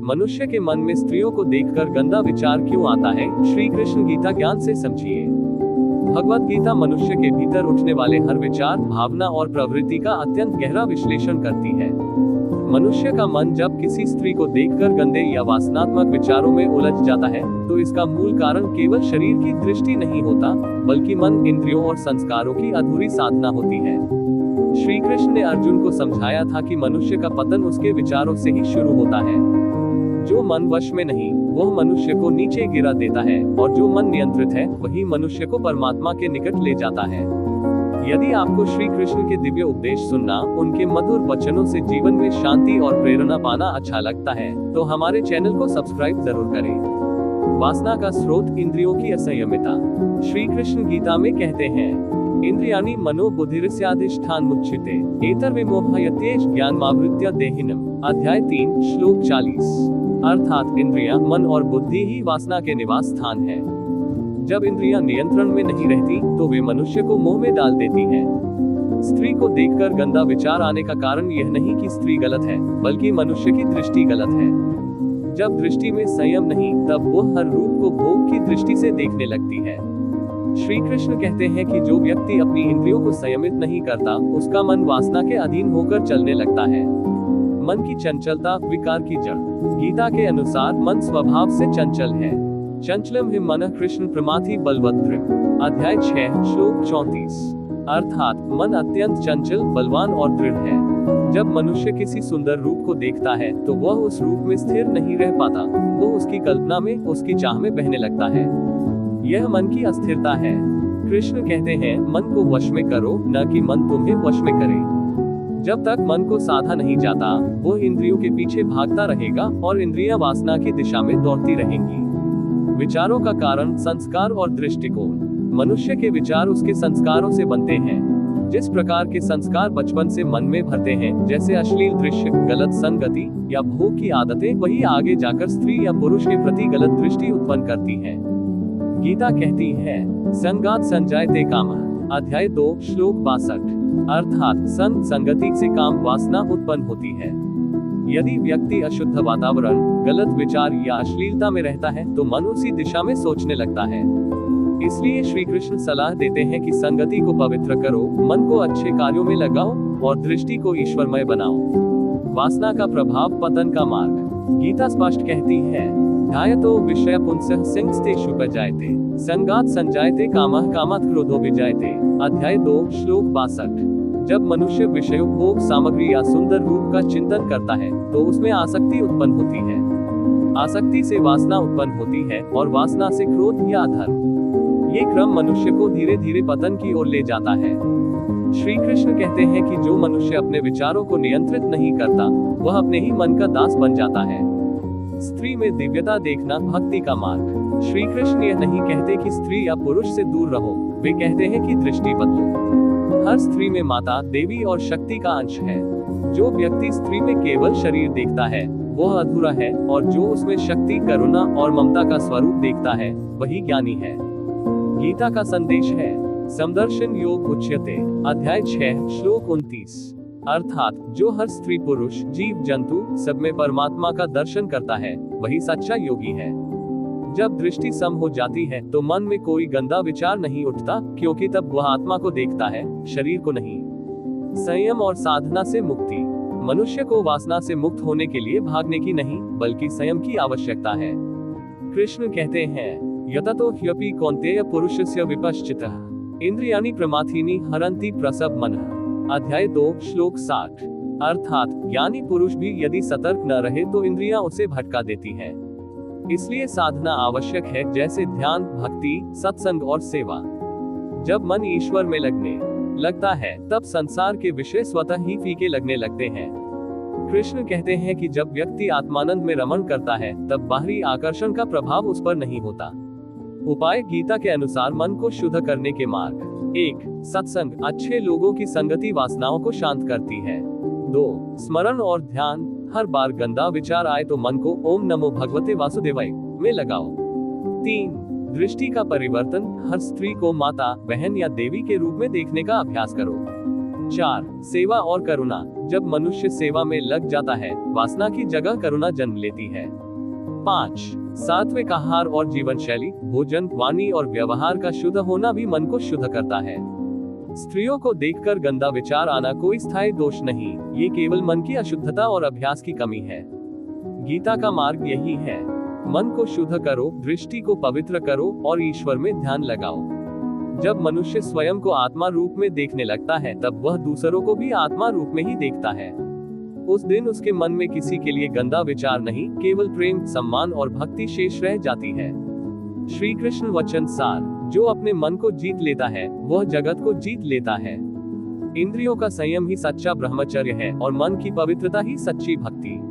मनुष्य के मन में स्त्रियों को देखकर गंदा विचार क्यों आता है, श्री कृष्ण गीता ज्ञान से समझिए। भगवत गीता मनुष्य के भीतर उठने वाले हर विचार, भावना और प्रवृत्ति का अत्यंत गहरा विश्लेषण करती है। मनुष्य का मन जब किसी स्त्री को देखकर गंदे या वासनात्मक विचारों में उलझ जाता है, तो इसका मूल कारण केवल शरीर की दृष्टि नहीं होता, बल्कि मन, इंद्रियों और संस्कारों की अधूरी साधना होती है। श्री कृष्ण ने अर्जुन को समझाया था कि मनुष्य का पतन उसके विचारों से ही शुरू होता है। जो मन वश में नहीं, वह मनुष्य को नीचे गिरा देता है, और जो मन नियंत्रित है, वही मनुष्य को परमात्मा के निकट ले जाता है। यदि आपको श्री कृष्ण के दिव्य उपदेश सुनना, उनके मधुर वचनों से जीवन में शांति और प्रेरणा पाना अच्छा लगता है, तो हमारे चैनल को सब्सक्राइब जरूर करें। वासना का स्रोत इंद्रियों की असंयमिता। श्री कृष्ण गीता में कहते हैं, इंद्रियाणि मनोबुद्धिरस्याधिष्ठान मुच्यते एतर्विमोहयत्येष ज्ञानमावृत्य देहिनम्। अध्याय 3 श्लोक 40। अर्थात इंद्रियां, मन और बुद्धि ही वासना के निवास स्थान है। जब इंद्रियां नियंत्रण में नहीं रहती, तो वे मनुष्य को मोह में डाल देती हैं। स्त्री को देखकर गंदा विचार आने का कारण यह नहीं कि स्त्री गलत है, बल्कि मनुष्य की दृष्टि गलत है। जब दृष्टि में संयम नहीं, तब वो हर रूप को भोग की दृष्टि से देखने लगती है। श्री कृष्ण कहते हैं कि जो व्यक्ति अपनी इंद्रियों को संयमित नहीं करता, उसका मन वासना के अधीन होकर चलने लगता है। मन की चंचलता विकार की जड़। गीता के अनुसार मन स्वभाव से चंचल है। चंचलम हि मनः कृष्ण प्रमाथि बलवद्दृढ़। अध्याय 6 श्लोक 34। अर्थात मन अत्यंत चंचल, बलवान और दृढ़ है। जब मनुष्य किसी सुंदर रूप को देखता है, तो वह उस रूप में स्थिर नहीं रह पाता। वो उसकी कल्पना में, उसकी चाह में बहने लगता है। यह मन की अस्थिरता है। कृष्ण कहते हैं, मन को वश में करो, न कि मन तुम्हें वश में करे। जब तक मन को साधा नहीं जाता, वो इंद्रियों के पीछे भागता रहेगा और इंद्रियां वासना की दिशा में दौड़ती रहेंगी। विचारों का कारण संस्कार और दृष्टिकोण। मनुष्य के विचार उसके संस्कारों से बनते हैं। जिस प्रकार के संस्कार बचपन से मन में भरते हैं, जैसे अश्लील दृश्य, गलत संगति या भोग की आदतें, वही आगे जाकर स्त्री या पुरुष के प्रति गलत दृष्टि उत्पन्न करती हैं। गीता कहती है, संगात संजायते कामः। अध्याय 2 श्लोक 62। अर्थात संग, संगति से काम वासना उत्पन्न होती है। यदि व्यक्ति अशुद्ध वातावरण, गलत विचार या अश्लीलता में रहता है, तो मन उसी दिशा में सोचने लगता है। इसलिए श्री कृष्ण सलाह देते हैं कि संगति को पवित्र करो, मन को अच्छे कार्यों में लगाओ और दृष्टि को ईश्वरमय बनाओ। वासना का प्रभाव, पतन का मार्ग। गीता स्पष्ट कहती है, ध्यायतो विषय पुंसः सिंहस्तेषु उपजायते संगात संजायते कामः कामात् क्रोधो विजायते। अध्याय 2 श्लोक 62। जब मनुष्य विषयोपभोग सामग्री या सुंदर रूप का चिंतन करता है, तो उसमें आसक्ति उत्पन्न होती है। आसक्ति से वासना उत्पन्न होती है और वासना से क्रोध या अधर्म। ये क्रम मनुष्य को धीरे धीरे पतन की ओर ले जाता है। श्री कृष्ण कहते हैं कि जो मनुष्य अपने विचारों को नियंत्रित नहीं करता, वह अपने ही मन का दास बन जाता है। स्त्री में दिव्यता देखना, भक्ति का मार्ग। श्री कृष्ण यह नहीं कहते कि स्त्री या पुरुष से दूर रहो, वे कहते हैं कि दृष्टि बदलो। हर स्त्री में माता, देवी और शक्ति का अंश है। जो व्यक्ति स्त्री में केवल शरीर देखता है, वह अधूरा है, और जो उसमें शक्ति, करुणा और ममता का स्वरूप देखता है, वही ज्ञानी है। गीता का संदेश है, समदर्शन योग उच्यते। अध्याय 6 श्लोक 29। अर्थात जो हर स्त्री, पुरुष, जीव जंतु सब में परमात्मा का दर्शन करता है, वही सच्चा योगी है। जब दृष्टि सम हो जाती है, तो मन में कोई गंदा विचार नहीं उठता, क्योंकि तब वह आत्मा को देखता है, शरीर को नहीं। संयम और साधना से मुक्ति। मनुष्य को वासना से मुक्त होने के लिए भागने की नहीं, बल्कि संयम की आवश्यकता है। कृष्ण कहते हैं, यततो ह्यपि कौन्तेय पुरुषस्य विपश्चितः इंद्रियाणि प्रमाथीनि हरन्ति प्रसव मनः। अध्याय 2 श्लोक 60। अर्थात ज्ञानी पुरुष भी यदि सतर्क न रहे, तो इंद्रियां उसे भटका देती हैं। इसलिए साधना आवश्यक है, जैसे ध्यान, भक्ति, सत्संग और सेवा। जब मन ईश्वर में लगने लगता है, तब संसार के विषय स्वतः ही फीके लगने लगते हैं। कृष्ण कहते हैं कि जब व्यक्ति आत्मानंद में रमण करता है, तब बाहरी आकर्षण का प्रभाव उस पर नहीं होता। उपाय। गीता के अनुसार मन को शुद्ध करने के मार्ग। 1. सत्संग। अच्छे लोगों की संगति वासनाओं को शांत करती है। 2. स्मरण और ध्यान। हर बार गंदा विचार आए तो मन को ओम नमो भगवते वासुदेवाय में लगाओ। 3. दृष्टि का परिवर्तन। हर स्त्री को माता, बहन या देवी के रूप में देखने का अभ्यास करो। 4. सेवा और करुणा। जब मनुष्य सेवा में लग जाता है, वासना की जगह करुणा जन्म लेती है। 5. सात्विक आहार और जीवन शैली। भोजन, वाणी और व्यवहार का शुद्ध होना भी मन को शुद्ध करता है। स्त्रियों को देखकर गंदा विचार आना कोई स्थायी दोष नहीं, ये केवल मन की अशुद्धता और अभ्यास की कमी है। गीता का मार्ग यही है। मन को शुद्ध करो, दृष्टि को पवित्र करो और ईश्वर में ध्यान लगाओ। जब मनुष्य स्वयं को आत्मा रूप में देखने लगता है, तब वह दूसरों को भी आत्मा रूप में ही देखता है। उस दिन उसके मन में किसी के लिए गंदा विचार नहीं, केवल प्रेम, सम्मान और भक्ति शेष रह जाती है। श्री कृष्ण वचन सार। जो अपने मन को जीत लेता है, वह जगत को जीत लेता है। इंद्रियों का संयम ही सच्चा ब्रह्मचर्य है और मन की पवित्रता ही सच्ची भक्ति।